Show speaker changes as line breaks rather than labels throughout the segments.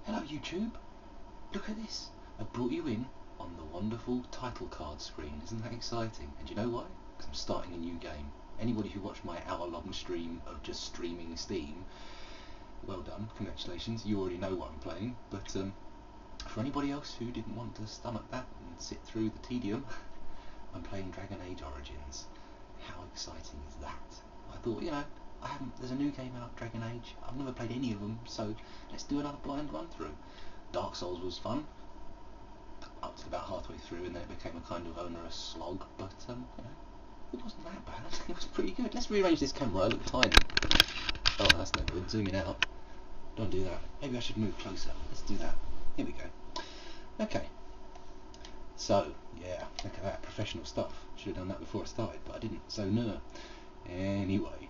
Hello YouTube, look at this. I brought you in on the wonderful title card screen. Isn't that exciting? And you know why? Because I'm starting a new game. Anybody who watched my hour-long stream of just streaming Steam, well done, congratulations, you already know what I'm playing. But for anybody else who didn't want to stomach that and sit through the tedium, I'm playing Dragon Age Origins. How exciting is that? I thought, you know, there's a new game out, Dragon Age. I've never played any of them, so let's do another blind run through. Dark Souls was fun, up to about halfway through, and then it became a kind of onerous slog, but you know, it wasn't that bad. It was pretty good. Let's rearrange this camera, I look tiny. Oh, that's no good. Zooming out. Don't do that. Maybe I should move closer. Let's do that. Here we go. Okay. So, yeah, look at that. Professional stuff. Should have done that before I started, but I didn't. So, no. Anyway,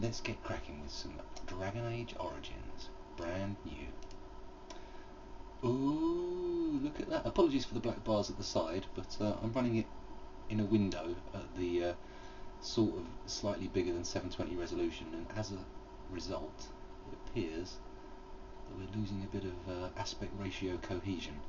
let's get cracking with some Dragon Age Origins. Brand new. Ooh, look at that. Apologies for the black bars at the side, but I'm running it in a window at the sort of slightly bigger than 720 resolution, and as a result, it appears that we're losing a bit of aspect ratio cohesion,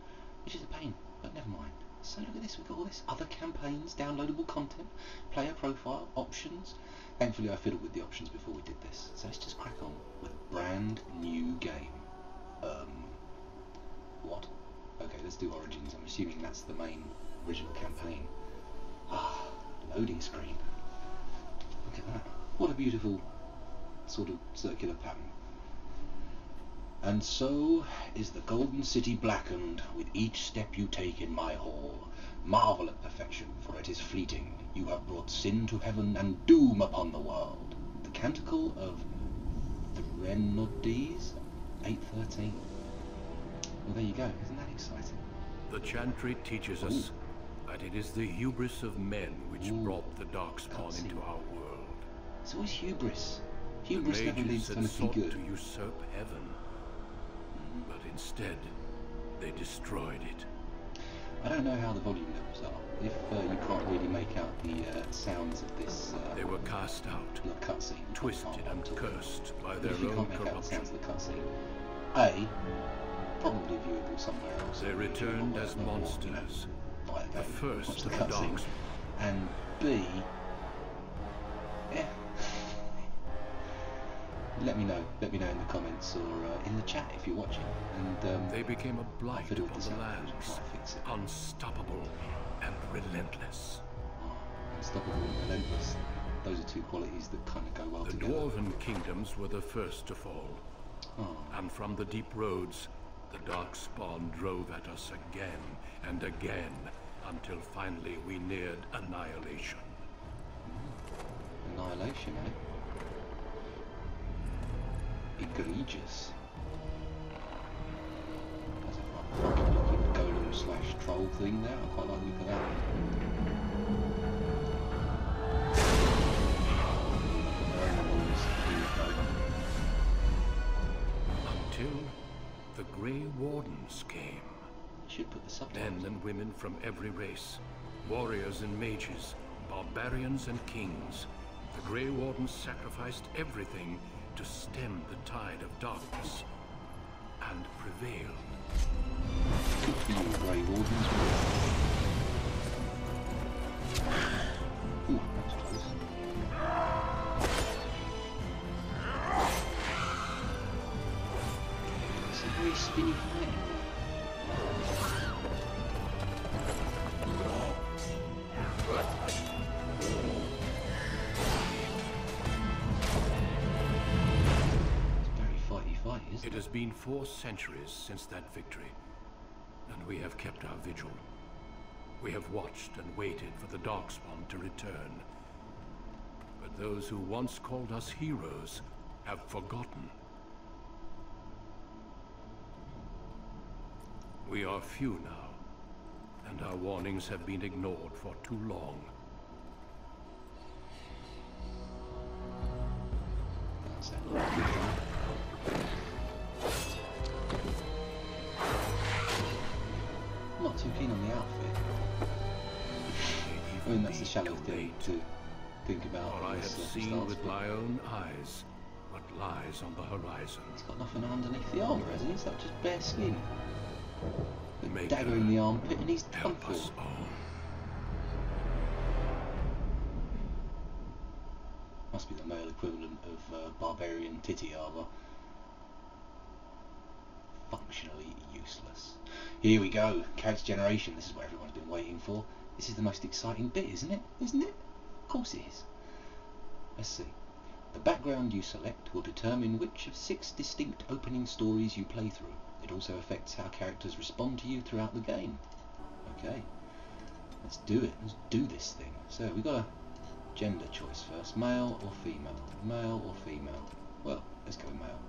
which is a pain, but never mind. So look at this, we've got all this other campaigns, downloadable content, player profile, options. Thankfully I fiddled with the options before we did this, so let's just crack on with a brand new game. What? Okay, let's do Origins. I'm assuming that's the main original campaign. Ah, loading screen. Look at that. What a beautiful sort of circular pattern. And so is the golden city blackened with each step you take in my hall. Marvel at perfection, for it is fleeting. You have brought sin to heaven and doom upon the world. The Canticle of Threnodies, 813. Well, there you go. Isn't that exciting?
The chantry teaches us that it is the hubris of men which brought the darkspawn into our world.
It's always hubris. Hubris never leads to anything good.
To usurp heaven, but instead they destroyed it.
I don't know how the volume levels are. If you can't really make out the sounds of this,
they were cast out,
cutscene,
twisted and cursed by their
if you
own
can't make out the
corruption.
sounds of the cutscene, probably viewable somewhere else.
They returned as monsters, the first of the dark.
And B, yeah. Let me know in the comments or in the chat if you're watching. And
they became a blight
upon
upon the lands, unstoppable and relentless.
Unstoppable and relentless. Those are two qualities that kind of go well together.
The dwarven kingdoms were the first to fall, and from the deep roads, the darkspawn drove at us again and again, until finally we neared annihilation.
Annihilation, eh? Egregious. That's a funky looking golem slash troll thing there. I quite like the look of that.
Until the Grey Wardens came.
Should put the subtitles.
Men and women from every race, warriors and mages, barbarians and kings. The Grey Wardens sacrificed everything to stem the tide of darkness and prevailed.
Good for you, Grey Wardens. Ooh, that's close. It's a very spinny fight.
It has been 4 centuries since that victory, and we have kept our vigil. We have watched and waited for the darkspawn to return. But those who once called us heroes have forgotten. We are few now, and our warnings have been ignored for too long.
Not too keen on the outfit. I mean, that's a shallow thing to think about.
For I have seen with my own eyes what lies on the horizon.
He's got nothing underneath the armour, has he? Is that just bare skin? The
Maker,
dagger in the armpit and he's done
help
for.
us all.
Must be the male equivalent of barbarian titty armour. Functionally useless. Here we go. Character generation. This is what everyone's been waiting for. This is the most exciting bit, isn't it? Isn't it? Of course it is. Let's see. The background you select will determine which of 6 distinct opening stories you play through. It also affects how characters respond to you throughout the game. Okay. Let's do it. Let's do this thing. So we've got a gender choice first. Male or female? Male or female? Well, let's go with male.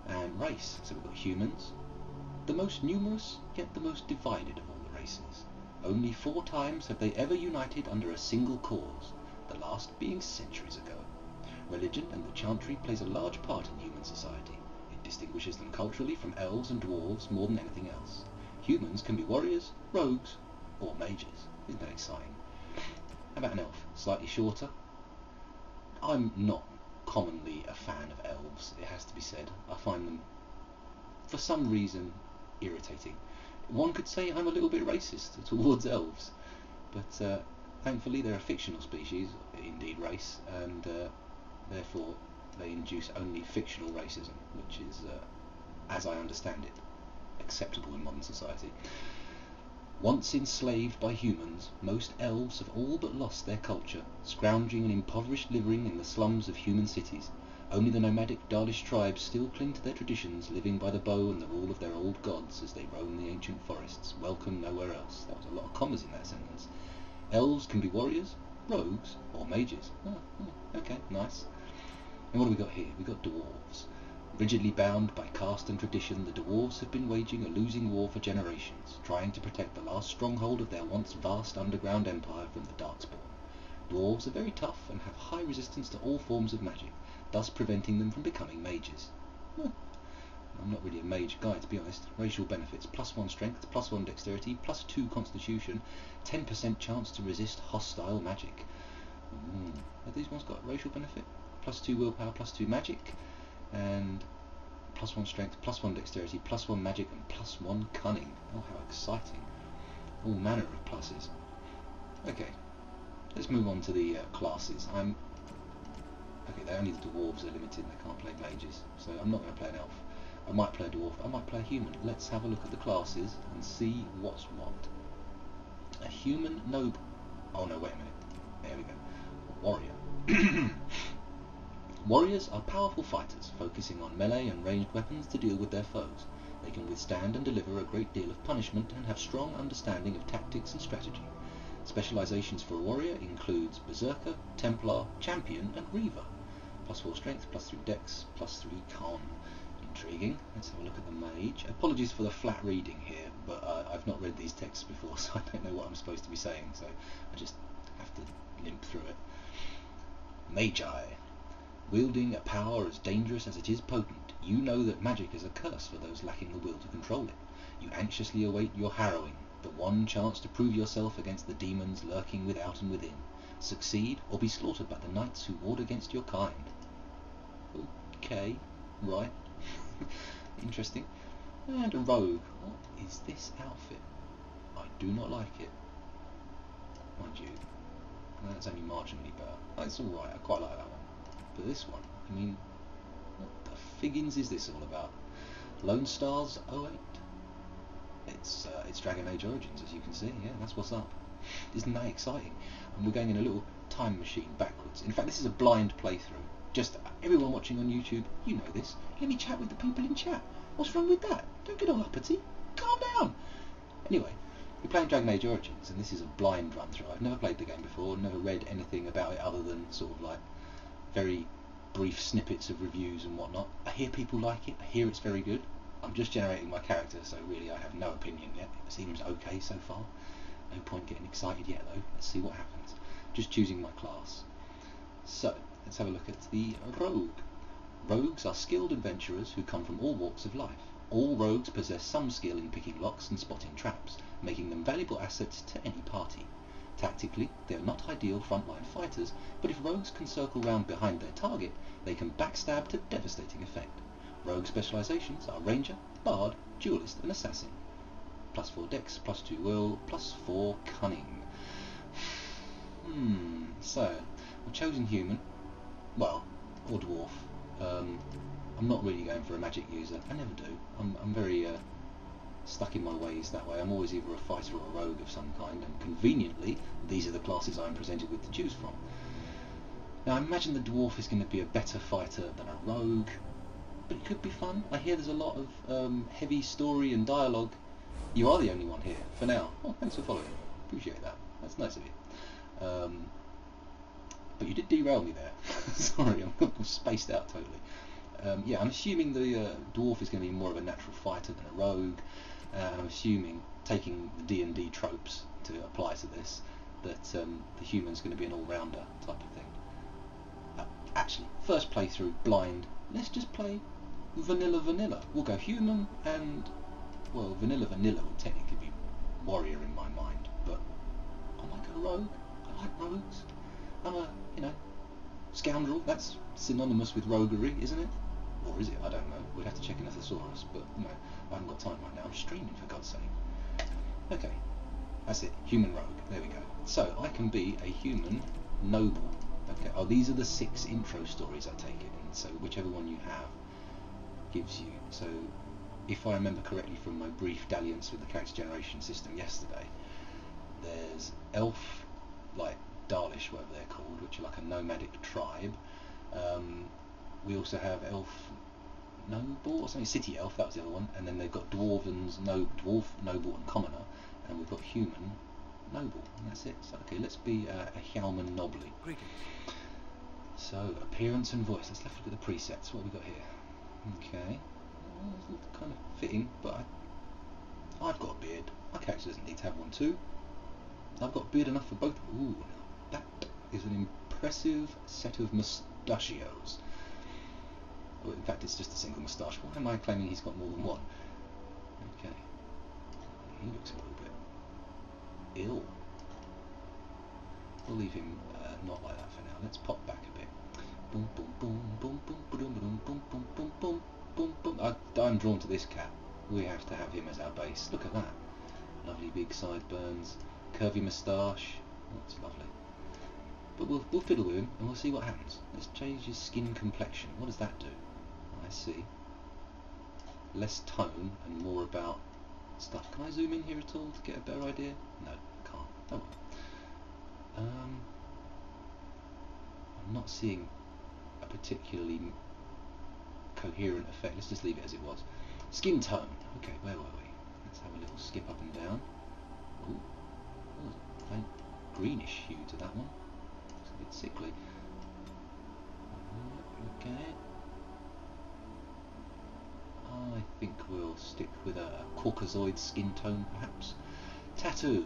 And race. So we've got humans. The most numerous, yet the most divided of all the races. Only 4 times have they ever united under a single cause, the last being centuries ago. Religion and the chantry plays a large part in human society. It distinguishes them culturally from elves and dwarves more than anything else. Humans can be warriors, rogues, or mages. Isn't that exciting? How about an elf? Slightly shorter? I'm not commonly a fan of elves, it has to be said. I find them, for some reason, irritating. One could say I'm a little bit racist towards elves, but thankfully they're a fictional species, indeed race, and therefore they induce only fictional racism, which is, as I understand it, acceptable in modern society. Once enslaved by humans, most elves have all but lost their culture, scrounging and impoverished living in the slums of human cities. Only the nomadic Dalish tribes still cling to their traditions, living by the bow and the rule of their old gods as they roam the ancient forests, welcome nowhere else. That was a lot of commas in that sentence. Elves can be warriors, rogues, or mages. Okay, nice. And what do we got here? We got dwarves. Rigidly bound by caste and tradition, the dwarves have been waging a losing war for generations, trying to protect the last stronghold of their once vast underground empire from the Darkspawn. Dwarves are very tough and have high resistance to all forms of magic, thus preventing them from becoming mages. I'm not really a mage guy, to be honest. Racial benefits: +1 strength, +1 dexterity, +2 constitution, 10% chance to resist hostile magic. Have these ones got racial benefit? +2 willpower, +2 magic, and +1 strength, +1 dexterity, +1 magic, and +1 cunning. Oh, how exciting. All manner of pluses. Okay, let's move on to the classes. Okay, only the dwarves are limited, they can't play mages, so I'm not going to play an elf. I might play a dwarf, I might play a human. Let's have a look at the classes and see what's what. A human noble. Oh no, wait a minute. There we go. A warrior. Warriors are powerful fighters, focusing on melee and ranged weapons to deal with their foes. They can withstand and deliver a great deal of punishment and have strong understanding of tactics and strategy. Specializations for a warrior includes Berserker, Templar, Champion, and Reaver. +4 strength, +3 dex, +3 con. Intriguing. Let's have a look at the mage. Apologies for the flat reading here, but I've not read these texts before, so I don't know what I'm supposed to be saying, so I just have to limp through it. Magi. Wielding a power as dangerous as it is potent, you know that magic is a curse for those lacking the will to control it. You anxiously await your harrowing, the one chance to prove yourself against the demons lurking without and within. Succeed, or be slaughtered by the knights who ward against your kind. Okay, right. Interesting. And a rogue. What is this outfit? I do not like it. Mind you, that's only marginally better. That's alright, I quite like that one. But this one, I mean, what the figgins is this all about? Lone Stars 08. It's Dragon Age Origins, as you can see. Yeah, that's what's up. Isn't that exciting? And we're going in a little time machine backwards. In fact, this is a blind playthrough. Just everyone watching on YouTube, you know this. Let me chat with the people in chat. What's wrong with that? Don't get all uppity. Calm down. Anyway, we're playing Dragon Age Origins, and this is a blind run through. I've never played the game before, never read anything about it other than sort of like very brief snippets of reviews and whatnot. I hear people like it. I hear it's very good. I'm just generating my character, so really I have no opinion yet. It seems okay so far. No point getting excited yet though. Let's see what happens. Just choosing my class. So, let's have a look at the rogue. Rogues are skilled adventurers who come from all walks of life. All rogues possess some skill in picking locks and spotting traps, making them valuable assets to any party. Tactically, they are not ideal frontline fighters, but if rogues can circle round behind their target, they can backstab to devastating effect. Rogue specialisations are Ranger, Bard, Duelist and Assassin. +4 Dex, +2 Will, +4 Cunning. So, I've chosen Human, well, or Dwarf. I'm not really going for a magic user, I never do. I'm very stuck in my ways that way. I'm always either a fighter or a rogue of some kind, and conveniently, these are the classes I'm presented with to choose from. Now I imagine the Dwarf is going to be a better fighter than a rogue, but it could be fun. I hear there's a lot of heavy story and dialogue. You are the only one here, for now. Oh, thanks for following. Appreciate that. That's nice of you. But you did derail me there. Sorry, I'm spaced out totally. Yeah, I'm assuming the Dwarf is going to be more of a natural fighter than a rogue. I'm assuming, taking the D&D tropes to apply to this, that the human's going to be an all-rounder type of thing. Actually, first playthrough, blind. Let's just play vanilla. We'll go human and, well, vanilla would technically be warrior in my mind, but I like a rogue. I like rogues. I'm a, scoundrel. That's synonymous with roguery, isn't it? Or is it? I don't know. We'd have to check in a thesaurus, but I haven't got time right now. I'm streaming, for God's sake. Okay, that's it. Human rogue. There we go. So I can be a human noble. Okay. Oh, these are the 6 intro stories, I take it. And so whichever one you have gives you. So if I remember correctly from my brief dalliance with the character generation system yesterday, there's elf, like Dalish, whatever they're called, which are like a nomadic tribe. We also have elf noble or something, city elf, that was the other one, and then they've got dwarf, noble and commoner, and we've got human, noble, and that's it. So okay, let's be a human nobly.
Greetings.
So appearance and voice. Let's look at the presets. What have we got here? Okay, it's kind of fitting, but I've got a beard. My character doesn't need to have one too. I've got beard enough for both. Ooh, that is an impressive set of mustachios. Well, in fact, it's just a single moustache. Why am I claiming he's got more than one? Okay. He looks a little bit ill. We'll leave him not like that for now. Let's pop back a bit. Boom, boom, boom, boom, boom, boom, boom, boom, boom, boom, boom, boom, boom. I'm drawn to this cat. We have to have him as our base. Look at that. Lovely big sideburns, curvy moustache. That's lovely. But we'll fiddle with him and we'll see what happens. Let's change his skin complexion. What does that do? I see. Less tone and more about stuff. Can I zoom in here at all to get a better idea? No, I can't. Oh well. I'm not seeing a particularly coherent effect. Let's just leave it as it was. Skin tone. Okay, where were we? Let's have a little skip up and down. Ooh, faint greenish hue to that one. It's a bit sickly. Okay. I think we'll stick with a Caucasoid skin tone, perhaps. Tattoo.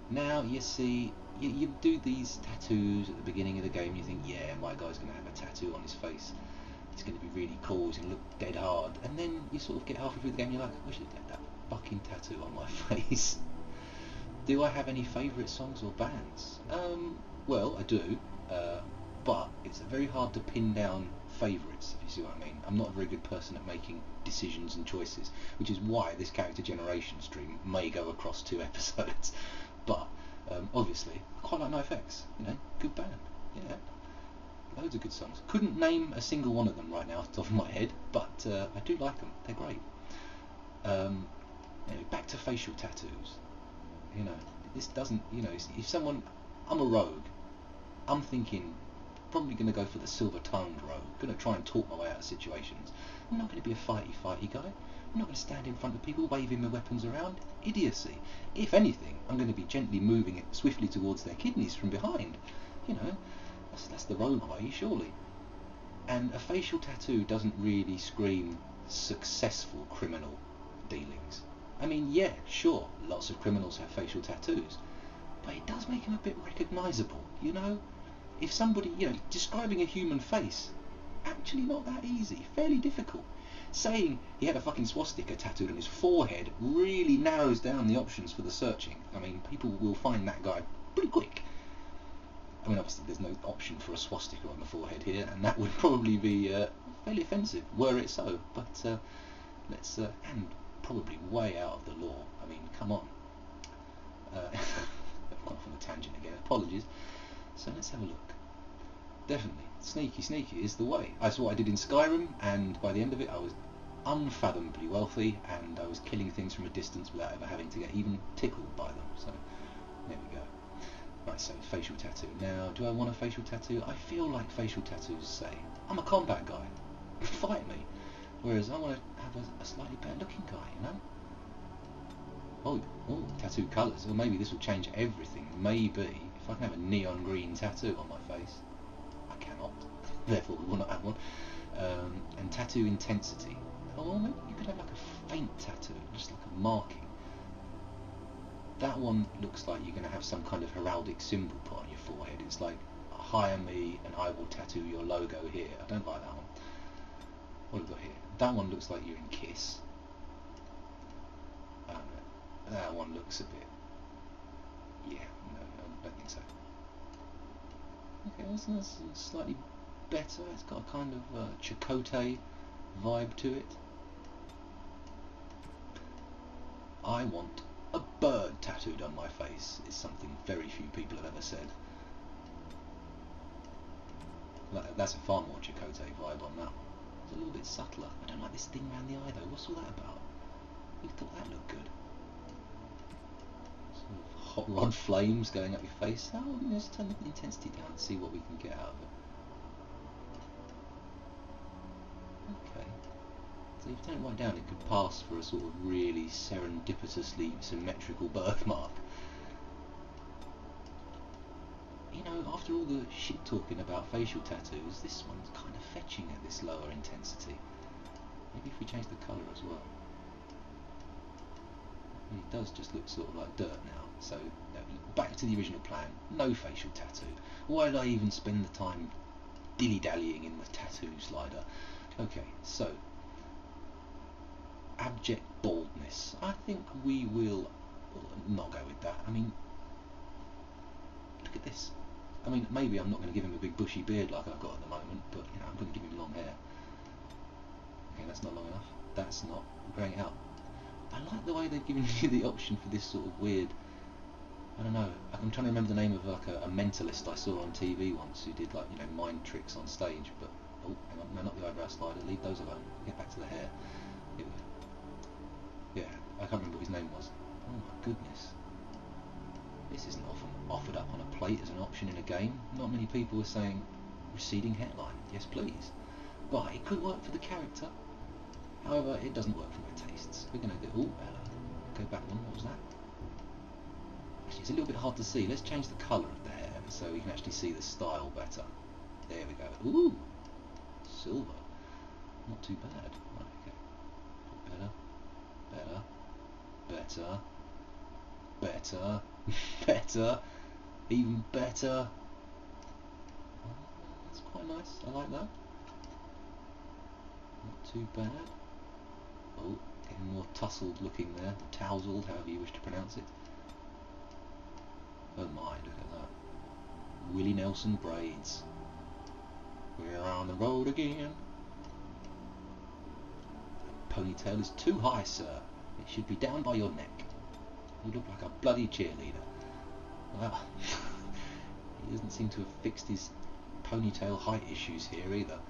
Now, you see, you do these tattoos at the beginning of the game, you think, yeah, my guy's going to have a tattoo on his face. It's going to be really cool, he's going to look dead hard. And then you sort of get halfway through the game, you're like, I wish I'd get that fucking tattoo on my face. Do I have any favourite songs or bands? Well, I do, but it's very hard to pin down favourites, if you see what I mean. I'm not a very good person at making decisions and choices, which is why this character generation stream may go across 2 episodes. But obviously, I quite like NoFX, good band, yeah. Loads of good songs. Couldn't name a single one of them right now off the top of my head, but I do like them. They're great. Anyway, back to facial tattoos. This doesn't, if someone, I'm a rogue, I'm thinking, probably going to go for the silver-tongued rogue, going to try and talk my way out of situations. I'm not going to be a fighty guy. I'm not going to stand in front of people waving my weapons around. Idiocy. If anything, I'm going to be gently moving it swiftly towards their kidneys from behind. That's the rogue way, surely. And a facial tattoo doesn't really scream successful criminal dealings. I mean, yeah, sure, lots of criminals have facial tattoos, but it does make them a bit recognisable, If somebody, describing a human face, actually not that easy, fairly difficult. saying he had a fucking swastika tattooed on his forehead really narrows down the options for the searching. I mean, people will find that guy pretty quick. I mean, obviously there's no option for a swastika on the forehead here, and that would probably be fairly offensive, were it so. But let's and probably way out of the law. I mean, come on. I've gone off on a tangent again. Apologies. So let's have a look. Definitely, sneaky is the way. That's what I did in Skyrim, and by the end of it, I was unfathomably wealthy, and I was killing things from a distance without ever having to get even tickled by them. So there we go. Right, so facial tattoo. Now, do I want a facial tattoo? I feel like facial tattoos say, I'm a combat guy, fight me. Whereas I want to have a slightly better looking guy, you know? Oh, tattoo colours. Well, maybe this will change everything. Maybe, if I can have a neon green tattoo on my face. I cannot, therefore we will not have one. And tattoo intensity. Oh, well, maybe you could have like a faint tattoo, just like a marking. That one looks like you're going to have some kind of heraldic symbol put on your forehead. It's like, hire me and I will tattoo your logo here. I don't like that one. What have we got here? That one looks like you're in Kiss. That one looks a bit... Yeah, no, I don't think so. Okay, that's slightly better. It's got a kind of Chakotay vibe to it. I want a bird tattooed on my face, is something very few people have ever said. That's a far more Chakotay vibe on that one. It's a little bit subtler. I don't like this thing around the eye though. What's all that about? We thought that looked good. Sort of hot rod flames going up your face. Oh, let's turn the intensity down and see what we can get out of it. Okay. So if you don't write down, it could pass for a sort of really serendipitously symmetrical birthmark. You know, after all the shit talking about facial tattoos, this one's kind of fetching at this lower intensity. Maybe if we change the colour as well. It does just look sort of like dirt now. So, back to the original plan. No facial tattoo. Why did I even spend the time dilly-dallying in the tattoo slider? Okay, so abject baldness. I think we will not go with that. I mean, look at this. I mean, maybe I'm not going to give him a big bushy beard like I've got at the moment, but you know, I'm going to give him long hair. Okay, that's not long enough. That's not growing out. I like the way they've given you the option for this sort of weird, I don't know, I'm trying to remember the name of like a mentalist I saw on TV once who did like, you know, mind tricks on stage, but, oh, hang on, no, not the eyebrow slider, leave those alone, get back to the hair. Here we go. Yeah, I can't remember what his name was. Oh my goodness. This isn't often offered up on a plate as an option in a game. Not many people are saying, receding hairline, yes please. But it could work for the character. However, it doesn't work for my tastes. We're going to go, oh, hello. Go back one, what was that? Actually, it's a little bit hard to see. Let's change the colour of the hair so we can actually see the style better. There we go. Ooh, silver. Not too bad. Right, okay. Better. Better. Even better. Oh, that's quite nice. I like that. Not too bad. Oh, getting more tousled looking there. Tousled, however you wish to pronounce it. Oh my, look at that. Willie Nelson braids. We're on the road again. That ponytail is too high, sir. It should be down by your neck. You look like a bloody cheerleader. Well, he doesn't seem to have fixed his ponytail height issues here either.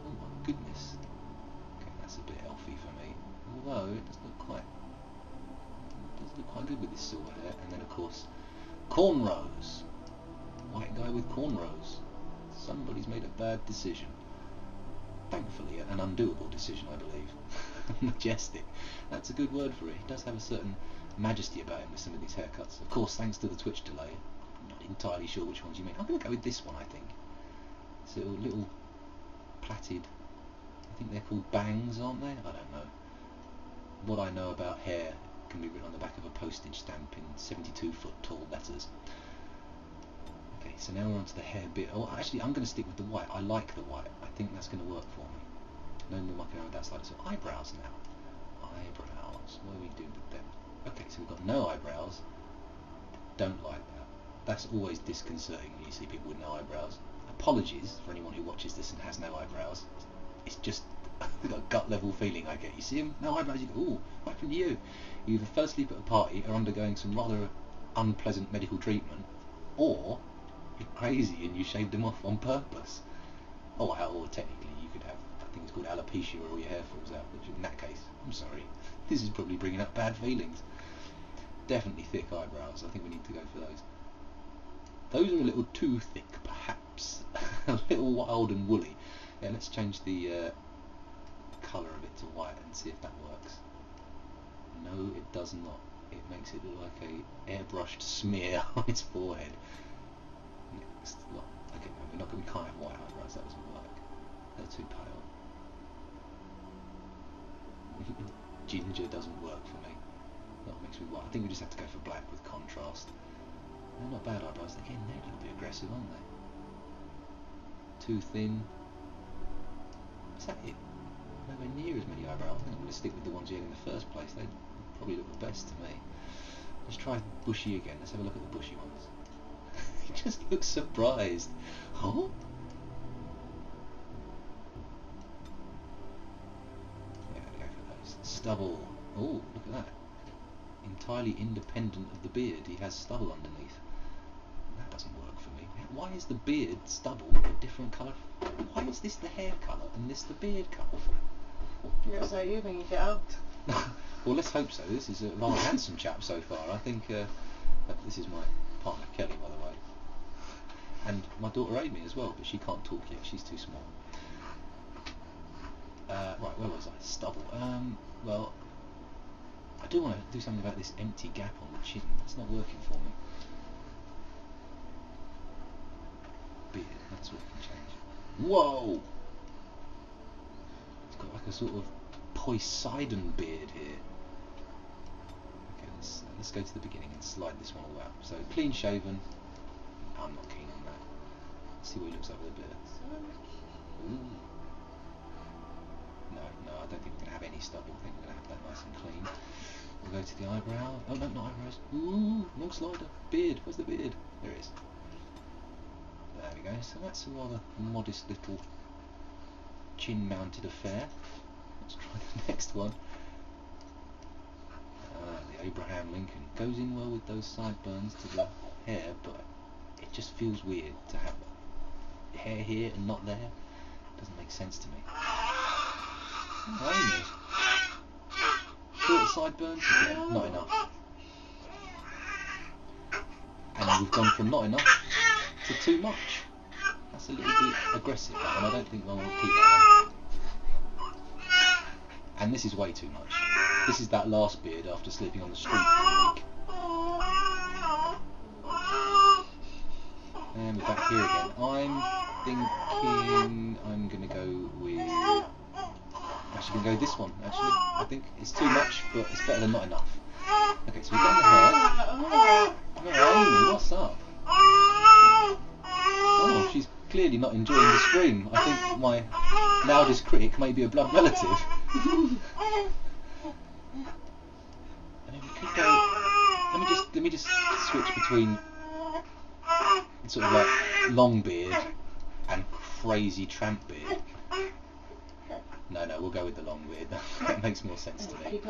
Oh my goodness. Okay, that's a bit elfy for me. Although it does look quite good with this silver hair. And then of course, cornrows. White guy with cornrows. Somebody's made a bad decision. Thankfully, an undoable decision, I believe. Majestic. That's a good word for it. He does have a certain majesty about him with some of these haircuts. Of course, thanks to the Twitch delay. I'm not entirely sure which ones you mean. I'm going to go with this one, I think. So little plaited, I think they're called bangs, aren't they? I don't know. What I know about hair can be written on the back of a postage stamp in 72-foot tall letters. Okay, so now we're onto the hair bit. Oh, actually, I'm going to stick with the white. I like the white. I think that's going to work for me. No more mucking around with that slider. So eyebrows now. Eyebrows. What do we do with them? Okay, so we've got no eyebrows. Don't like that. That's always disconcerting when you see people with no eyebrows. Apologies for anyone who watches this and has no eyebrows. It's just a gut level feeling I get. You see him, no eyebrows, you go, ooh, what happened to you? You either fell asleep at a party or undergoing some rather unpleasant medical treatment, or you're crazy and you shaved them off on purpose. Oh, well, or technically you could have, I think it's called alopecia, where all your hair falls out, which in that case, I'm sorry, this is probably bringing up bad feelings. Definitely thick eyebrows. I think we need to go for those. Those are a little too thick, perhaps. A little wild and woolly. Yeah, let's change the colour of it to white and see if that works. No, it does not. It makes it look like a airbrushed smear on its forehead. Next lot. Okay, no, we can't have white eyebrows. That doesn't work. They're too pale. Ginger doesn't work for me. That makes me white. I think we just have to go for black with contrast. They're not bad eyebrows. Again, they're a little bit aggressive, aren't they? Too thin. Is that it? Nowhere near as many eyebrows. I think I'm going to stick with the ones you had in the first place. They probably look the best to me. Let's try bushy again. Let's have a look at the bushy ones. He just looks surprised. Oh? Yeah, I'm going to go for those. Stubble. Oh, look at that. Entirely independent of the beard, he has stubble underneath. That doesn't work for me. Why is the beard stubble a different colour? Why is this the hair colour and this the beard colour?
You're so you when you get out.
Well, let's hope so. This is a rather handsome chap so far. I think this is my partner Kelly, by the way, and my daughter Amy as well, but she can't talk yet. She's too small. Right, where was I? Stubble. Well, I do want to do something about this empty gap on the chin. That's not working for me. Beard, that's what we can change. Whoa! It's got like a sort of Poseidon beard here. Okay, let's go to the beginning and slide this one all out. So clean shaven. I'm not keen on that. Let's see what he looks like with a beard. Ooh. No, I don't think we're going to have any stubble. I think we're going to have that nice and clean. We'll go to the eyebrow. Oh no, not eyebrows. Ooh, long slider. Beard. Where's the beard? There it is. There we go. So that's a rather modest little chin-mounted affair. Let's try the next one. The Abraham Lincoln goes in well with those sideburns to the hair, but it just feels weird to have hair here and not there. It doesn't make sense to me. Amy. Short sideburns? Yeah, not enough. And we've gone from not enough to too much. That's a little bit aggressive, and I don't think one will keep that one. And this is way too much. This is that last beard after sleeping on the street for a week. And we're back here again. I'm thinking I'm going to go with... Actually, going to go with this one, actually. I think it's too much, but it's better than not enough. Okay, so we've done the hair. Oh, Amy, what's up? Oh, she's clearly not enjoying the stream. I think my loudest critic may be a blood relative. And then we could go... Let me just switch between sort of like long beard and crazy tramp beard. No, we'll go with the long beard. That makes more sense to me.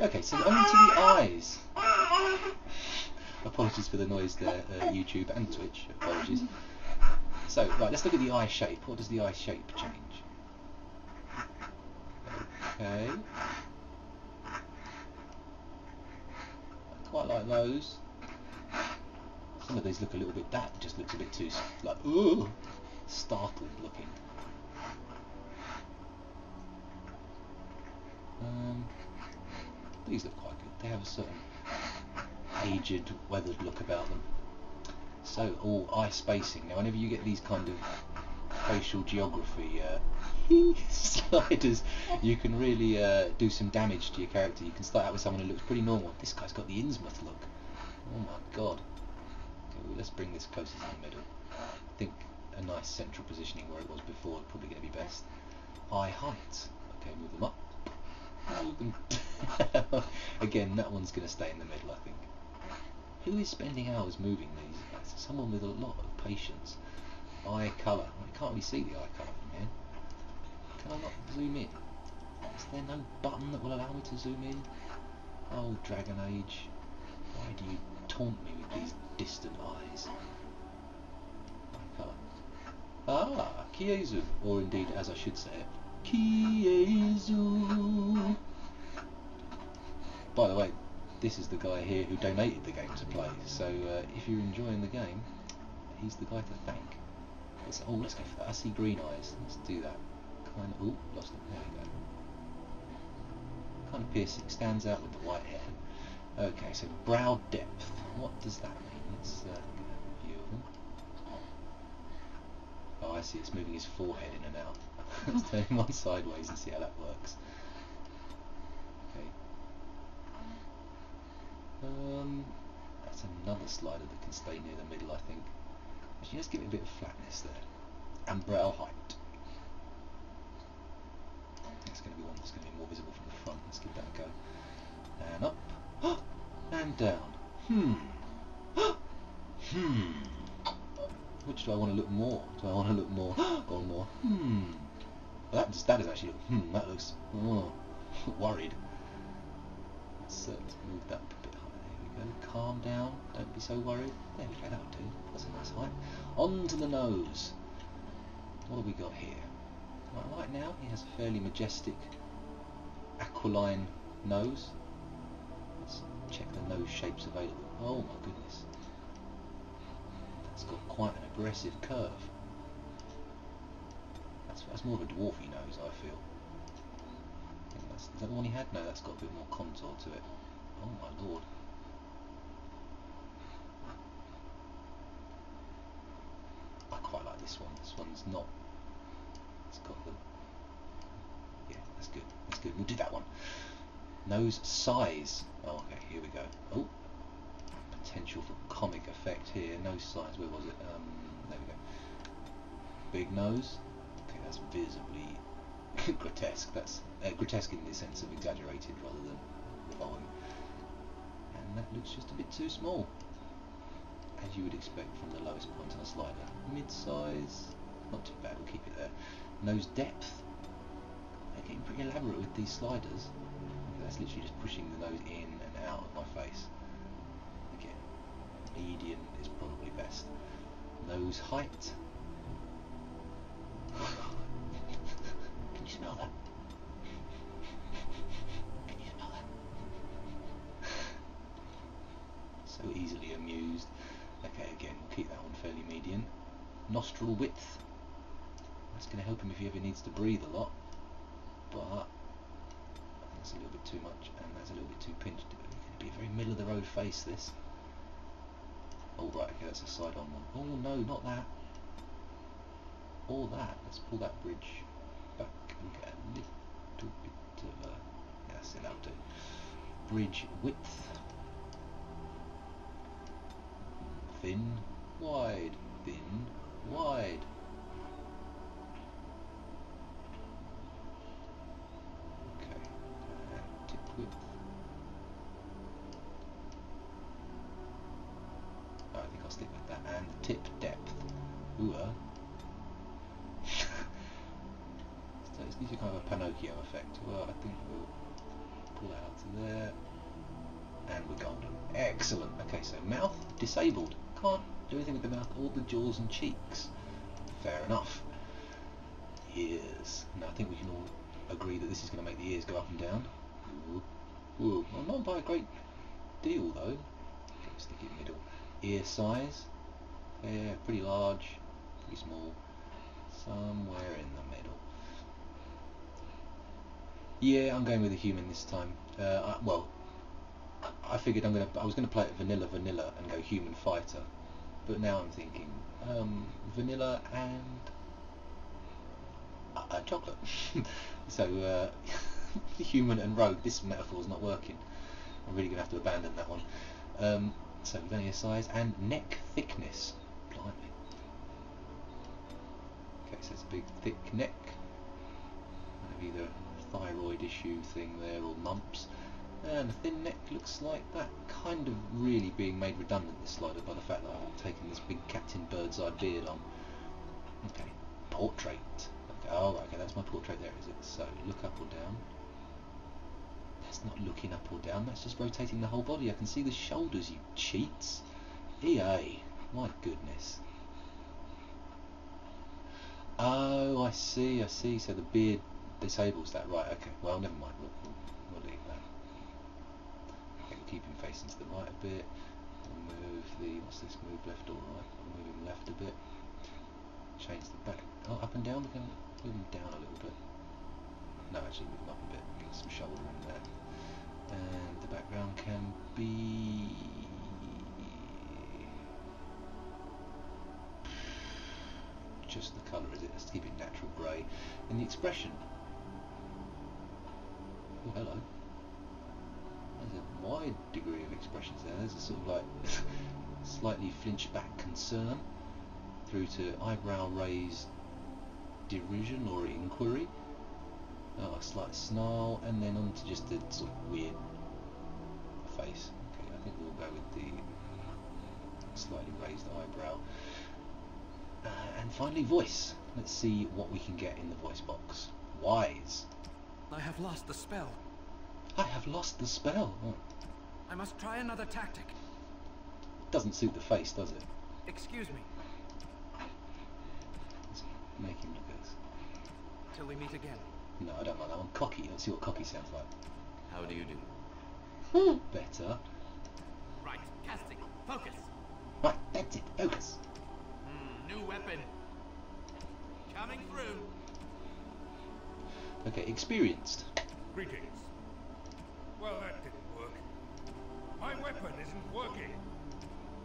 Okay, so on to the eyes. Apologies for the noise there, YouTube and Twitch. Apologies. So, right, let's look at the eye shape. What does the eye shape change? Okay. I quite like those. Some of these look a little bit, that just looks a bit too, like, ooh, startled looking. These look quite good. They have a certain aged, weathered look about them. So, eye spacing. Now, whenever you get these kind of facial geography sliders, you can really do some damage to your character. You can start out with someone who looks pretty normal. This guy's got the Innsmouth look. Oh my god. Okay, well, let's bring this closer to the middle. nice central positioning where it was before, probably going to be best. Eye height. Okay, move them up. Move them. Again, that one's going to stay in the middle, I think. Who is spending hours moving these? It's someone with a lot of patience. Eye colour. Well, you can't really see the eye colour from here. Can I not zoom in? Is there no button that will allow me to zoom in? Oh, Dragon Age. Why do you taunt me with these distant eyes? Eye colour. Ah, Kiezu. Or indeed, as I should say it, Kiezu. By the way, this is the guy here who donated the game to play, so if you're enjoying the game, he's the guy to thank. Oh, let's go for that. I see green eyes. Let's do that. Kind of. Oh, lost them. There we go. Kind of piercing. Stands out with the white hair. Okay, so brow depth. What does that mean? Let's get a view of him. Oh, I see. It's moving his forehead in and out. Let's turn him on sideways and see how that works. Okay. That's another slider that can stay near the middle, I think. Actually, let's give it a bit of flatness there. And brow height. That's going to be one that's going to be more visible from the front. Let's give that a go. And up. And down. Which do I want to look more? Do I want to look more or more? That is actually that looks worried. Let's move that a bit higher. There we go. Calm down. Don't be so worried. There we go. That'll do. That's a nice height. On to the nose. What have we got here? Right now he has a fairly majestic aquiline nose. Let's check the nose shapes available. Oh my goodness. That's got quite an aggressive curve. That's more of a dwarfy nose, I feel. Is that the one he had? No, that's got a bit more contour to it. Oh my lord. I quite like this one. This one's not... It's got the... Yeah, that's good. That's good. We'll do that one. Nose size. Oh, okay, here we go. Oh, potential for comic effect here. Nose size, where was it? There we go. Big nose. Okay, that's visibly grotesque. That's grotesque in the sense of exaggerated rather than revolving. And that looks just a bit too small, as you would expect from the lowest point on a slider. Mid-size, not too bad. We'll keep it there. Nose depth. They're getting pretty elaborate with these sliders. Okay, that's literally just pushing the nose in and out of my face. Again, median is probably best. Nose height. Can you smell that? Can you smell that? So easily amused. Okay, again, we'll keep that one fairly median. Nostril width. That's going to help him if he ever needs to breathe a lot. But I think that's a little bit too much, and that's a little bit too pinched. It's going to be a very middle of the road face, this. Oh right, okay, that's a side-on one. Oh no, not that. Or that. Let's pull that bridge back and get a little bit of a... Yes, that'll do. Bridge width. Thin, wide, thin, wide. Okay, tip width. Oh, I think I'll stick with that. And tip depth. Ooh, so it's usually kind of a Pinocchio effect. Well, I think we'll pull that out to there. And we're golden. Excellent. Okay, so mouth disabled. Can't do anything with the mouth or the jaws and cheeks. Fair enough. Ears. Now I think we can all agree that this is going to make the ears go up and down. Ooh. Ooh. Well, not by a great deal though. Okay, stick it in the middle. Ear size. Yeah, pretty large, pretty small. Somewhere in the middle. Yeah, I'm going with a human this time. Well, I figured I was going to play it vanilla and go human fighter, but now I'm thinking vanilla and chocolate. So human and rogue. This metaphor's not working. I'm really going to have to abandon that one. So vanilla size and neck thickness. Blimey. has a big thick neck. Either a thyroid issue thing there or mumps. And a thin neck looks like that kind of really being made redundant, this slider, by the fact that I've taken this big Captain Birdseye beard on. Okay, portrait. Okay, oh, okay, that's my portrait there, is it? So, look up or down. That's not looking up or down, that's just rotating the whole body. I can see the shoulders, you cheats. EA, my goodness. Oh, I see, so the beard disables that, right, okay, well, never mind, we'll leave that. Okay, we'll keep him facing to the right a bit. We'll move the, what's this, move left or right? We'll move him left a bit. Change the back, oh, up and down, we can move him down a little bit. No, actually move him up a bit, get some shoulder in there. And the background can be... just the colour, is it? Let's keep it natural grey. And the expression. Oh, hello. There's a wide degree of expressions there. There's a sort of like slightly flinched back concern through to eyebrow raised derision or inquiry. Oh, a slight snarl, and then on to just the sort of weird face. Okay, I think we'll go with the slightly raised eyebrow. And finally, voice. Let's see what we can get in the voice box. Wise.
I have lost the spell.
I have lost the spell. Oh.
I must try another tactic.
Doesn't suit the face, does it?
Excuse me.
Let's make him look at us.
Till we meet again.
No, I don't like that one. Cocky. Let's see what cocky sounds like.
How do you do?
Better.
Right, casting. Focus.
Right, that's it. Focus.
New weapon. Coming through.
Okay, experienced.
Greetings. Well, that didn't work. My weapon isn't working.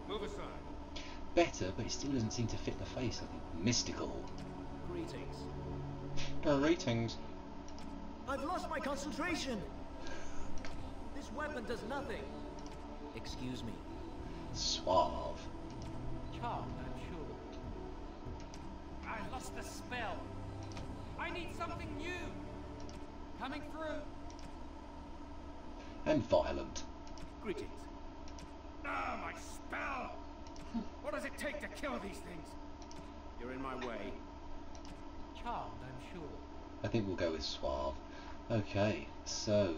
Move aside.
Better, but it still doesn't seem to fit the face, I think. Mystical.
Greetings.
Ratings.
I've lost my concentration. This weapon does nothing. Excuse me.
Suave.
Charmed, I'm sure. I lost the spell. I need something new. Coming through.
And violent.
Greetings.
Ah, my spell! What does it take to kill these things?
You're in my way. Charmed, I'm sure.
I think we'll go with suave. Okay, so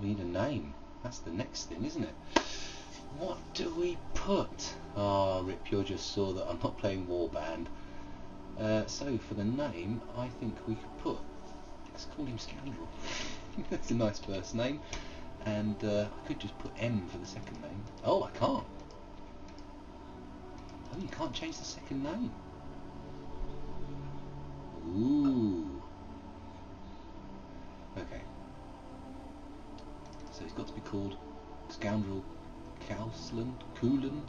we need a name. That's the next thing, isn't it? What do we put? Ah, Rip, you just saw that I'm not playing Warband. So for the name, I think we could put... let's call him Scoundrel. That's a nice first name. And I could just put M for the second name. Oh, I can't. Oh, you can't change the second name. Ooh. Okay. So he's got to be called Scoundrel Coulond.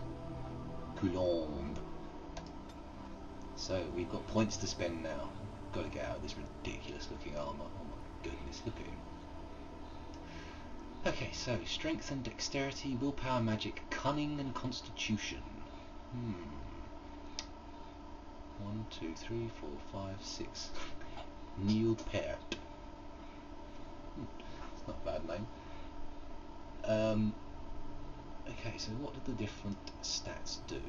So we've got points to spend now. Got to get out of this ridiculous looking armour. Oh my goodness, look at him. Okay, so strength and dexterity, willpower, magic, cunning and constitution. 1, 2, 3, 4, 5, 6. Neil Peart. It's not a bad name. Okay, so what do the different stats do?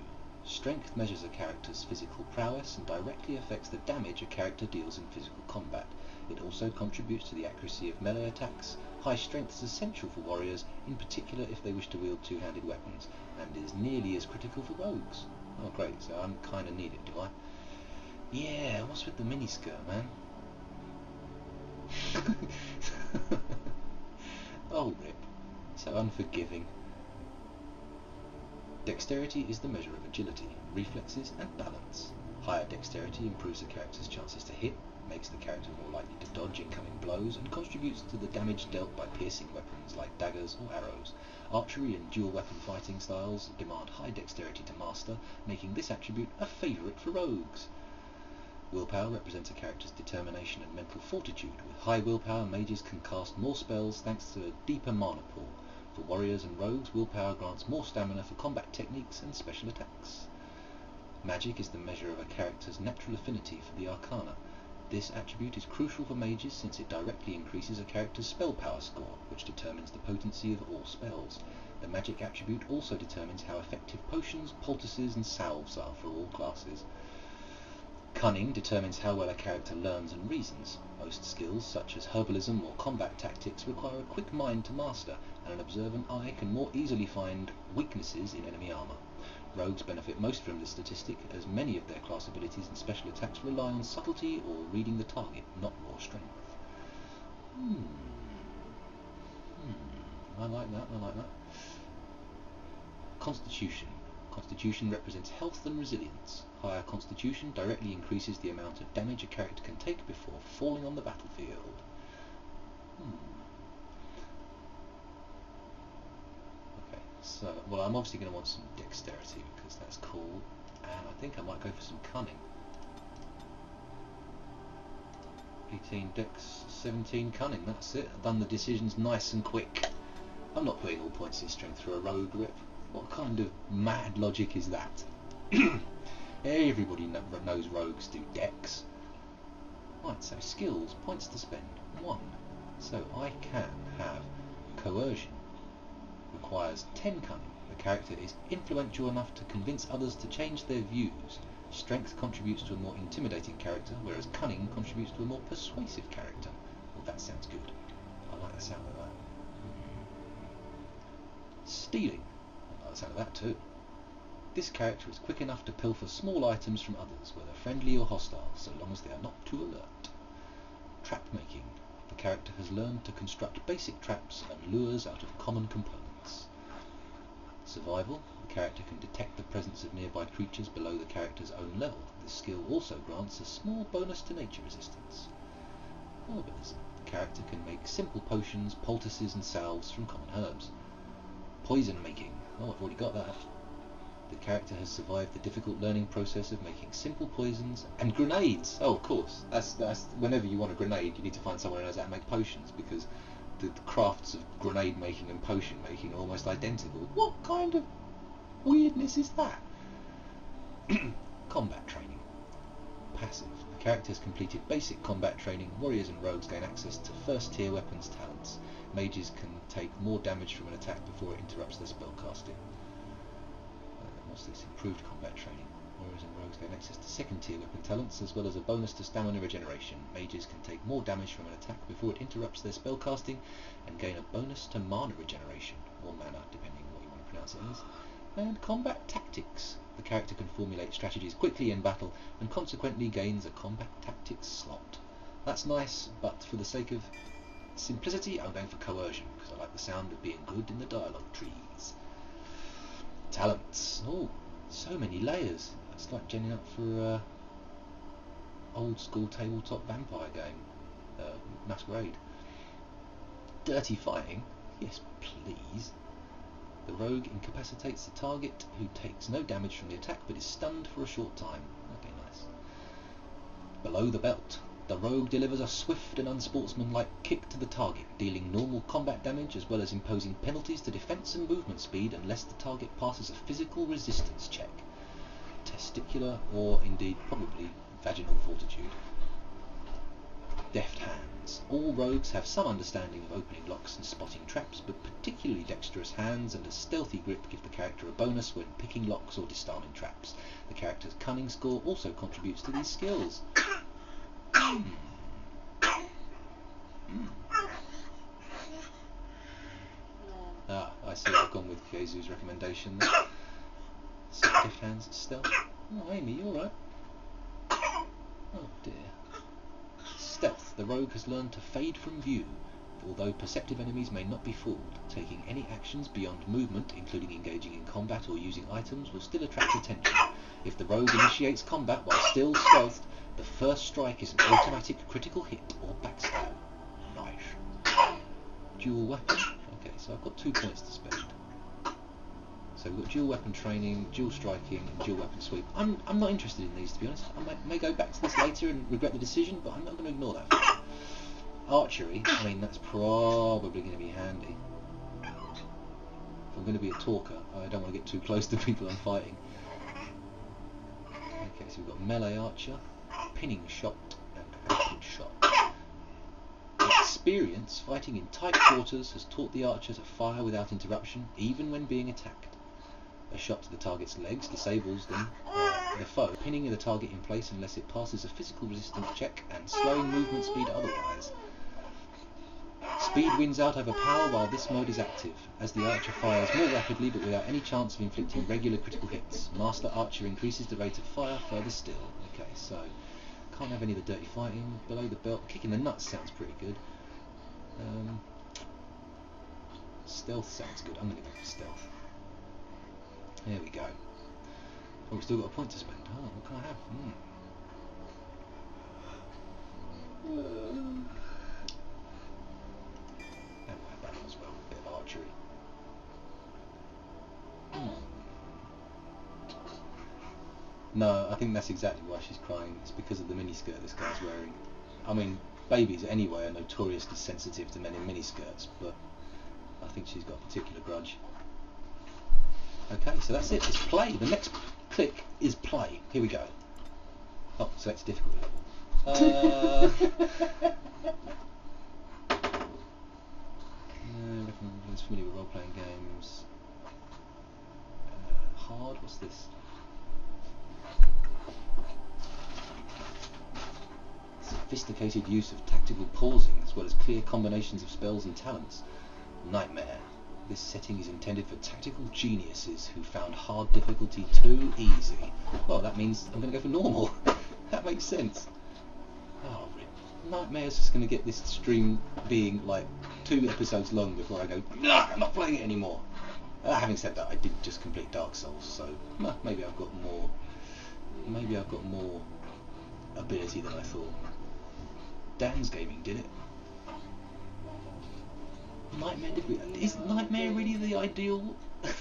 Strength measures a character's physical prowess and directly affects the damage a character deals in physical combat. It also contributes to the accuracy of melee attacks. High strength is essential for warriors, in particular if they wish to wield two-handed weapons, and is nearly as critical for rogues. Oh great, so I kind of need it, do I? Yeah, what's with the miniskirt, man? Oh, Rip. So unforgiving. Dexterity is the measure of agility, reflexes and balance. Higher dexterity improves a character's chances to hit, makes the character more likely to dodge incoming blows, and contributes to the damage dealt by piercing weapons like daggers or arrows. Archery and dual weapon fighting styles demand high dexterity to master, making this attribute a favourite for rogues. Willpower represents a character's determination and mental fortitude. With high willpower, mages can cast more spells thanks to a deeper mana pool. For warriors and rogues, willpower grants more stamina for combat techniques and special attacks. Magic is the measure of a character's natural affinity for the arcana. This attribute is crucial for mages since it directly increases a character's spell power score, which determines the potency of all spells. The magic attribute also determines how effective potions, poultices and salves are for all classes. Cunning determines how well a character learns and reasons. Most skills, such as herbalism or combat tactics, require a quick mind to master, and an observant eye can more easily find weaknesses in enemy armour. Rogues benefit most from this statistic, as many of their class abilities and special attacks rely on subtlety or reading the target, not raw strength. I like that. Constitution. Constitution represents health and resilience. Higher constitution directly increases the amount of damage a character can take before falling on the battlefield. Okay, so, well, I'm obviously going to want some dexterity because that's cool, and I think I might go for some cunning. 18 dex, 17 cunning, that's it. I've done the decisions nice and quick. I'm not putting all points in strength for a rogue rip. What kind of mad logic is that? Everybody knows rogues do dex. Right, so skills, points to spend, 1. So I can have coercion. Requires 10 cunning. The character is influential enough to convince others to change their views. Strength contributes to a more intimidating character, whereas cunning contributes to a more persuasive character. Well, that sounds good. I like the sound of that. Stealing. I like the sound of that too. This character is quick enough to pilfer small items from others, whether friendly or hostile, so long as they are not too alert. Trap making. The character has learned to construct basic traps and lures out of common components. Survival. The character can detect the presence of nearby creatures below the character's own level. This skill also grants a small bonus to nature resistance. Herbalism. The character can make simple potions, poultices and salves from common herbs. Poison making. Oh, I've already got that. The character has survived the difficult learning process of making simple poisons and grenades. Oh, of course. That's whenever you want a grenade, you need to find someone who knows how to make potions, because the crafts of grenade making and potion making are almost identical. What kind of weirdness is that? Combat training. Passive. The character has completed basic combat training. Warriors and rogues gain access to first tier weapons talents. Mages can take more damage from an attack before it interrupts their spellcasting. What's this? Improved combat training. Warriors and rogues gain access to second tier weapon talents, as well as a bonus to stamina regeneration. Mages can take more damage from an attack before it interrupts their spellcasting, and gain a bonus to mana regeneration, or mana, depending on what you want to pronounce it as. And combat tactics. The character can formulate strategies quickly in battle, and consequently gains a combat tactics slot. That's nice, but for the sake of simplicity, I'm going for coercion, because I like the sound of being good in the dialogue trees. Talents. Oh, so many layers. It's like genning up for old school tabletop vampire game. Masquerade. Dirty fighting. Yes, please. The rogue incapacitates the target, who takes no damage from the attack but is stunned for a short time. Okay, nice. Below the belt. The rogue delivers a swift and unsportsmanlike kick to the target, dealing normal combat damage as well as imposing penalties to defense and movement speed unless the target passes a physical resistance check. Testicular, or indeed probably vaginal fortitude. Deft hands. All rogues have some understanding of opening locks and spotting traps, but particularly dexterous hands and a stealthy grip give the character a bonus when picking locks or disarming traps. The character's cunning score also contributes to these skills. I see I've gone with Kiezu's recommendation there. So, deft hands, stealth. Oh, Amy, you alright? Oh dear. Stealth. The rogue has learned to fade from view, although perceptive enemies may not be fooled. Taking any actions beyond movement, including engaging in combat or using items, will still attract attention. If the rogue initiates combat while still stealthed, the first strike is an automatic critical hit or backstab. Nice. Dual weapon. Okay, so I've got 2 points to spend. So we've got dual weapon training, dual striking, and dual weapon sweep. I'm not interested in these, to be honest. I may go back to this later and regret the decision, but I'm not going to ignore that. Archery, I mean, that's probably going to be handy. If I'm going to be a talker, I don't want to get too close to people I'm fighting. so we've got melee archer, pinning shot, and accurate shot. Experience fighting in tight quarters has taught the archer to fire without interruption, even when being attacked. A shot to the target's legs disables the foe, pinning the target in place unless it passes a physical resistance check and slowing movement speed otherwise. Speed wins out over power while this mode is active, as the archer fires more rapidly but without any chance of inflicting regular critical hits. Master Archer increases the rate of fire further still. Okay, so can't have any of the dirty fighting. Below the belt, kicking the nuts sounds pretty good. Stealth sounds good. I'm going to go for stealth. There we go. Oh, we've still got a point to spend. Oh, what can I have? And we'll have that as well. A bit of archery. No, I think that's exactly why she's crying. It's because of the miniskirt this guy's wearing. I mean, babies anyway are notoriously sensitive to men in miniskirts, but I think she's got a particular grudge. Okay, so that's it. It's play. The next click is play. Here we go. Oh, select difficulty level. Recommend familiar with role-playing games. Hard. What's this? Sophisticated use of tactical pausing, as well as clear combinations of spells and talents. Nightmare. This setting is intended for tactical geniuses who found hard difficulty too easy. Well, that means I'm going to go for normal. That makes sense. Oh, Nightmare's just going to get this stream being like 2 episodes long before I go, nah, I'm not playing it anymore. Having said that, I did just complete Dark Souls, so maybe I've got more. Maybe I've got more ability than I thought. Dan's Gaming did it. Nightmare difficulty. Is Nightmare really the ideal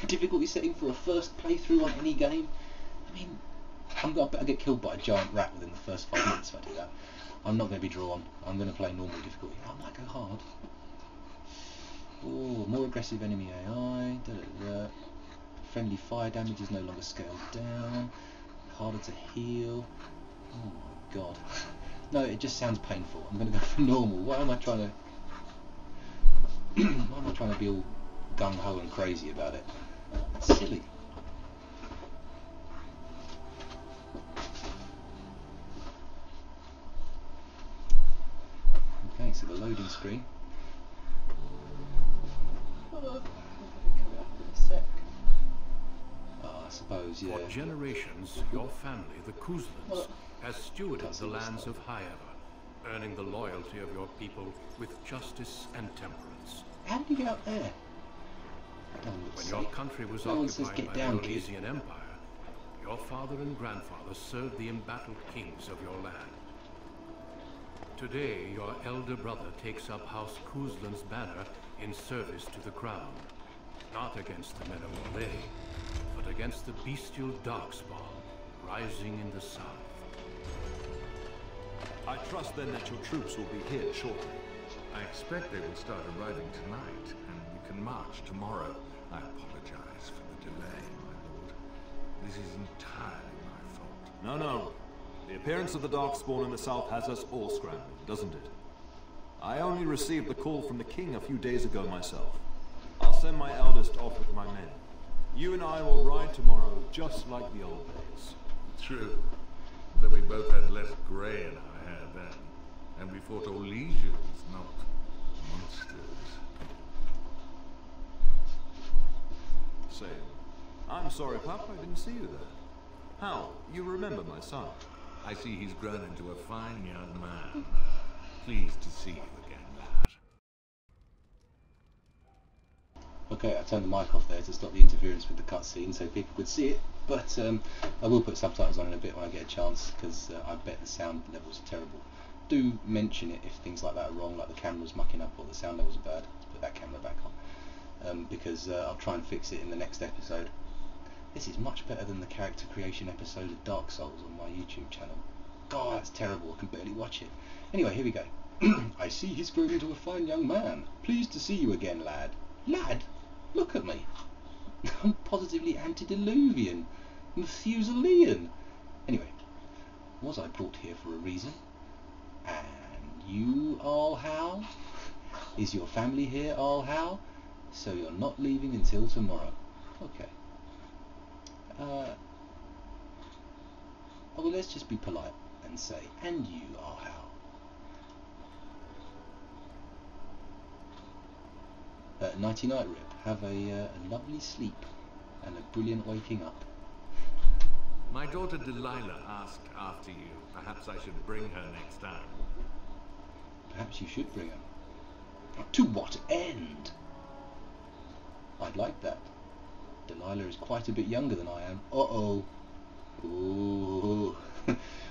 difficulty setting for a first playthrough on any game? I mean, I better get killed by a giant rat within the first 5 minutes if I do that. I'm not going to be drawn. I'm going to play normal difficulty. I might go hard. Oh, more aggressive enemy AI. Friendly fire damage is no longer scaled down. Harder to heal. Oh my god. No, it just sounds painful. I'm going to go for normal. Why am I trying to... Why am I trying to be all gung-ho and crazy about it? That's silly. Okay, so the loading screen. I suppose, yeah.
For generations, your family, the Kuzlans, has stewarded the lands of Highever, earning the loyalty of your people with justice and temperance.
How did you get up there?
When your country was occupied by the Orlesian Empire, your father and grandfather served the embattled kings of your land. Today, your elder brother takes up House Kuzlan's banner in service to the crown, not against the men of Orlais, but against the bestial darkspawn rising in the south.
I trust then that your troops will be here shortly.
I expect they will start arriving tonight, and we can march tomorrow. I apologize for the delay, my lord. This is entirely my fault.
No, no. The appearance of the Darkspawn in the south has us all scrambling, doesn't it? I only received the call from the king a few days ago myself. I'll send my eldest off with my men. You and I will ride tomorrow just like the old days.
True. Though we both had less grey in our hair then, and we fought Orlesians, not monsters.
Say, I'm sorry, Pup, I didn't see you there. How? You remember my son?
I see he's grown into a fine young man. Pleased to see you again, lad.
Okay, I turned the mic off there to stop the interference with the cutscene so people could see it, but I will put subtitles on in a bit when I get a chance, because I bet the sound levels are terrible. Do mention it if things like that are wrong, like the camera's mucking up or the sound levels are bad. Let's put that camera back on, because I'll try and fix it in the next episode. This is much better than the character creation episode of Dark Souls on my YouTube channel. God, that's terrible, I can barely watch it. Anyway, here we go. I see he's grown into a fine young man. Pleased to see you again, lad. Lad? Look at me. I'm positively antediluvian. Methuselean. Anyway, Was I brought here for a reason? And you, Arl Howe? Is your family here, Arl Howe? So you're not leaving until tomorrow. Okay. Oh, well, let's just be polite and say, and you, Arl Howe. Nighty night, Rip. Have a lovely sleep and a brilliant waking up.
My daughter Delilah asked after you. Perhaps I should bring her next time.
Perhaps you should bring her. To what end? I'd like that. Delilah is quite a bit younger than I am. Uh-oh. Ooh.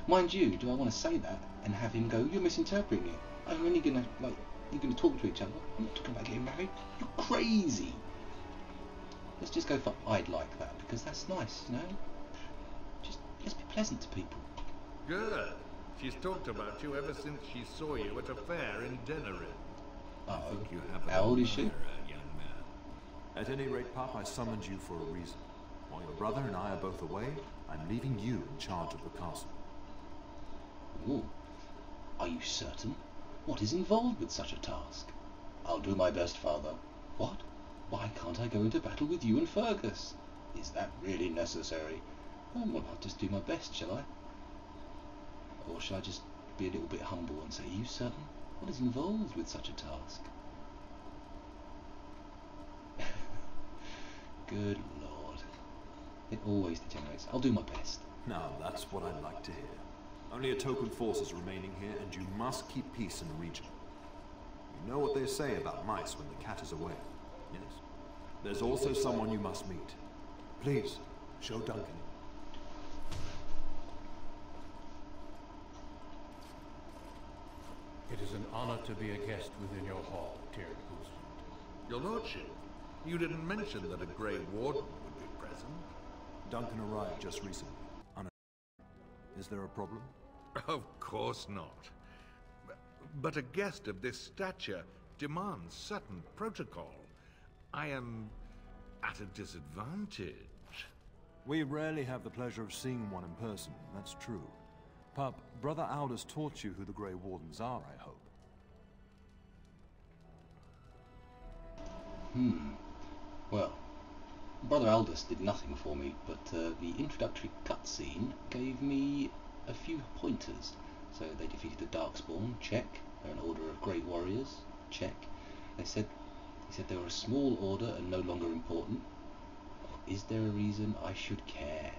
Mind you, do I want to say that and have him go, you're misinterpreting it. I'm only gonna, like, you're gonna talk to each other. I'm not talking about getting married. You're crazy. Let's just go for I'd like that, because that's nice, you know? Just be pleasant to people.
Good. She's talked about you ever since she saw you at a fair in Denerin.
Uh-oh.
I think you have an
How old is she?
admirer, young man. At any rate, Pup, I summoned you for a reason. While your brother and I are both away, I'm leaving you in charge of the castle.
Ooh. Are you certain? What is involved with such a task? I'll do my best, Father. What? Why can't I go into battle with you and Fergus? Is that really necessary? Well, I'll just do my best, shall I? Or shall I just be a little bit humble and say, are you certain? What is involved with such a task? Good Lord. It always degenerates. I'll do my best.
Now, that's what I'd like to hear. Only a token force is remaining here, and you must keep peace in the region. You know what they say about mice when the cat is away. Yes. There's also someone you must meet. Please, show Duncan.
It is an honor to be a guest within your hall, Tyrion Goosland.
Your lordship, you didn't mention that a Grey Warden would be present.
Duncan arrived just recently. Is there a problem?
Of course not. But a guest of this stature demands certain protocol. I am at a disadvantage.
We rarely have the pleasure of seeing one in person, that's true. Pup, Brother Aldous taught you who the Grey Wardens are, I hope.
Well, Brother Aldous did nothing for me, but the introductory cutscene gave me a few pointers. So they defeated the Darkspawn, check. They're an order of great warriors, check. He said they were a small order and no longer important. Is there a reason I should care?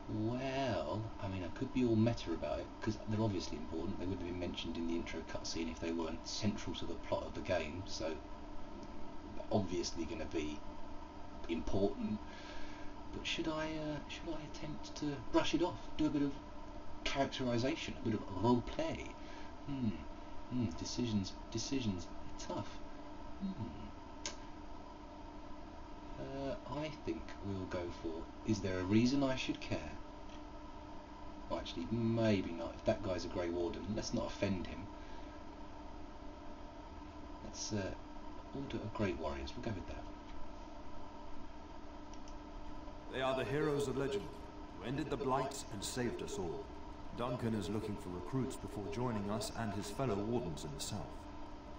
Well, I mean, I could be all meta about it, because they're obviously important. They would have been mentioned in the intro cutscene if they weren't central to the plot of the game, so they're obviously going to be important. But should I attempt to brush it off, do a bit of characterization, a bit of role play? Decisions are tough. I think we'll go for, is there a reason I should care? Well, actually, maybe not. If that guy's a Grey Warden, let's not offend him. Let's Order of Great Warriors, we'll go with that.
They are the heroes of legend, who ended the Blights and saved us all. Duncan is looking for recruits before joining us and his fellow Wardens in the south.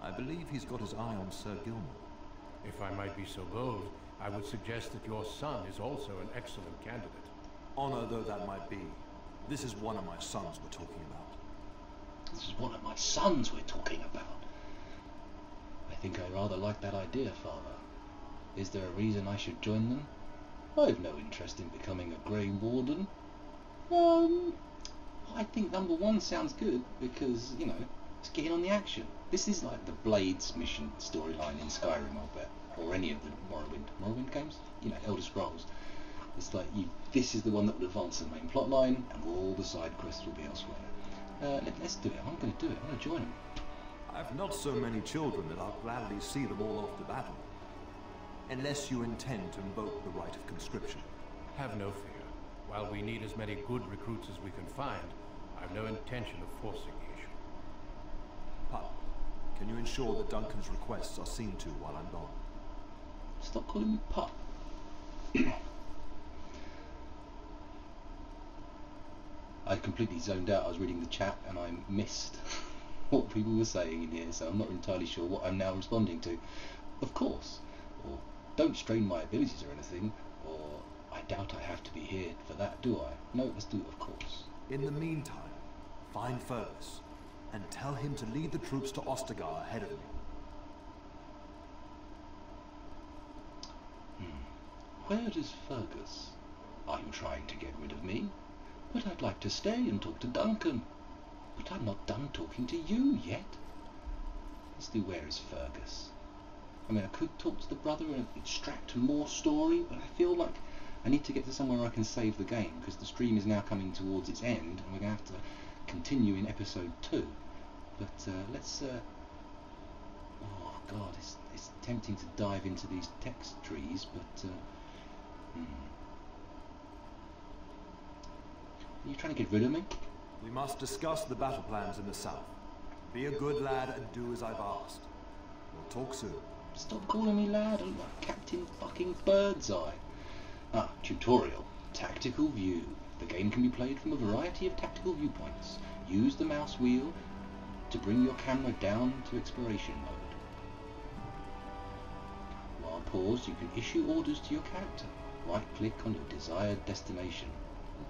I believe he's got his eye on Sir Gilmore.
If I might be so bold, I would suggest that your son is also an excellent candidate.
Honor though that might be, this is one of my sons we're talking about.
This is one of my sons we're talking about. I think I rather like that idea, Father. Is there a reason I should join them? I've no interest in becoming a Grey Warden. I think number one sounds good because, you know, it's getting on the action. This is like the Blades mission storyline in Skyrim, I'll bet, or any of the Morrowind games, you know, Elder Scrolls. It's like, this is the one that will advance the main plot line, and all the side quests will be elsewhere. Let's do it. I'm going to do it. I'm going to join them.
I've not so many children that I'll gladly see them all off to battle. Unless you intend to invoke the right of conscription.
Have no fear. While we need as many good recruits as we can find, I've no intention of forcing the issue.
Pup, can you ensure that Duncan's requests are seen to while I'm gone?
Stop calling me Pup. I completely zoned out. I was reading the chat and I missed what people were saying in here, so I'm not entirely sure what I'm now responding to. Of course, or don't strain my abilities or anything, or I doubt I have to be here for that, do I? No, let's do it, of course.
In the meantime, find Fergus and tell him to lead the troops to Ostagar ahead of me.
Where is Fergus? Are you trying to get rid of me? But I'd like to stay and talk to Duncan. But I'm not done talking to you yet. Let's do where is Fergus. I mean, I could talk to the brother and extract more story, but I feel like I need to get to somewhere where I can save the game, because the stream is now coming towards its end, and we're going to have to continue in episode 2. But let's... oh god, it's tempting to dive into these text trees, but... Are you trying to get rid of me?
We must discuss the battle plans in the south. Be a good lad and do as I've asked. We'll talk soon.
Stop calling me lad, I'm like Captain fucking Birdseye. Ah, tutorial. Tactical view. The game can be played from a variety of tactical viewpoints. Use the mouse wheel to bring your camera down to exploration mode. While paused, you can issue orders to your character. Right click on your desired destination.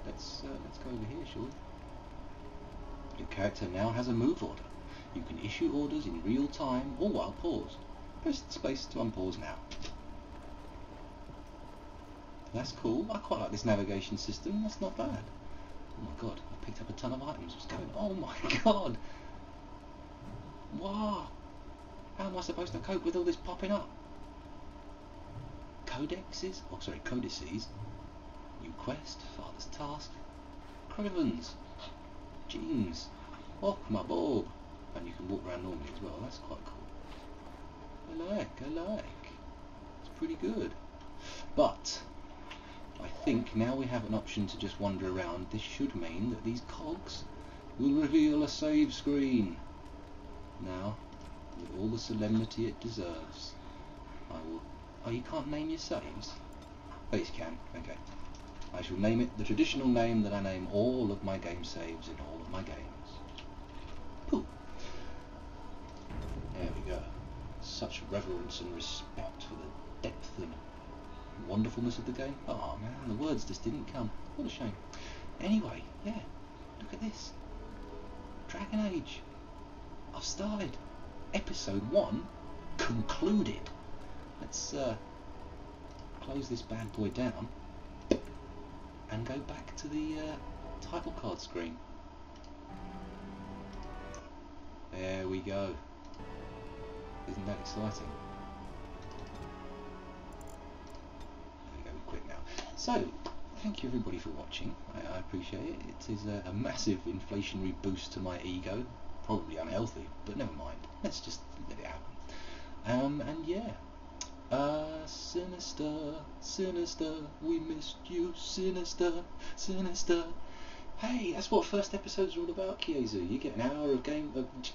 Let's go over here, shall we? Your character now has a move order. You can issue orders in real time or while paused. Press space to unpause now. That's cool. I quite like this navigation system. That's not bad. Oh my god, I picked up a ton of items. What's going on? Oh my god! Wow! How am I supposed to cope with all this popping up? Codexes? Oh, sorry, codices. New quest, father's task. Crevens. Jeans. Oh, my bulb. And you can walk around normally as well. That's quite cool. I like. It's pretty good. But I think now we have an option to just wander around. This should mean that these cogs will reveal a save screen. Now, with all the solemnity it deserves, I will... Oh, you can't name your saves? Oh, yes, you can. Okay. I shall name it the traditional name that I name all of my game saves in all of my games. Pooh. There we go. Such reverence and respect for the depth and wonderfulness of the game. Oh man, the words just didn't come. What a shame. Anyway, yeah, look at this. Dragon Age. I've started. Episode 1 concluded. Let's close this bad boy down and go back to the title card screen. There we go. Isn't that exciting? There we go, we're quick now. So, thank you everybody for watching. I appreciate it. It is a massive inflationary boost to my ego. Probably unhealthy, but never mind. Let's just let it happen. And yeah. Sinister, we missed you, Sinister. Hey, that's what first episodes are all about, Kiezu. You get an hour of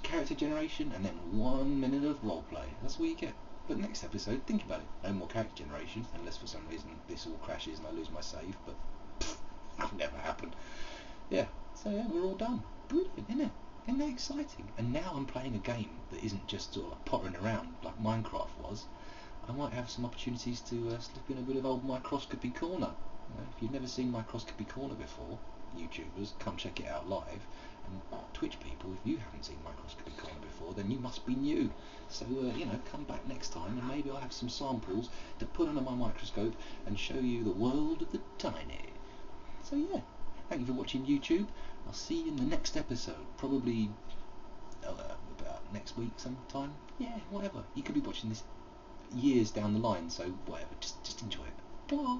character generation and then 1 minute of roleplay. That's what you get. But next episode, think about it. No more character generation, unless for some reason this all crashes and I lose my save, but that'll never happen. Yeah, so yeah, we're all done. Brilliant, isn't it? Isn't that exciting? And now I'm playing a game that isn't just sort of like pottering around like Minecraft was. I might have some opportunities to slip in a bit of old Microscopy Corner. If you've never seen Microscopy Corner before, YouTubers, come check it out live. And Twitch people, if you haven't seen Microscopy Corner before, then you must be new. So, come back next time and maybe I'll have some samples to put under my microscope and show you the world of the tiny. So yeah, thank you for watching YouTube. I'll see you in the next episode, probably about next week sometime. Yeah, whatever. You could be watching this years down the line, so whatever, just enjoy it. Bye.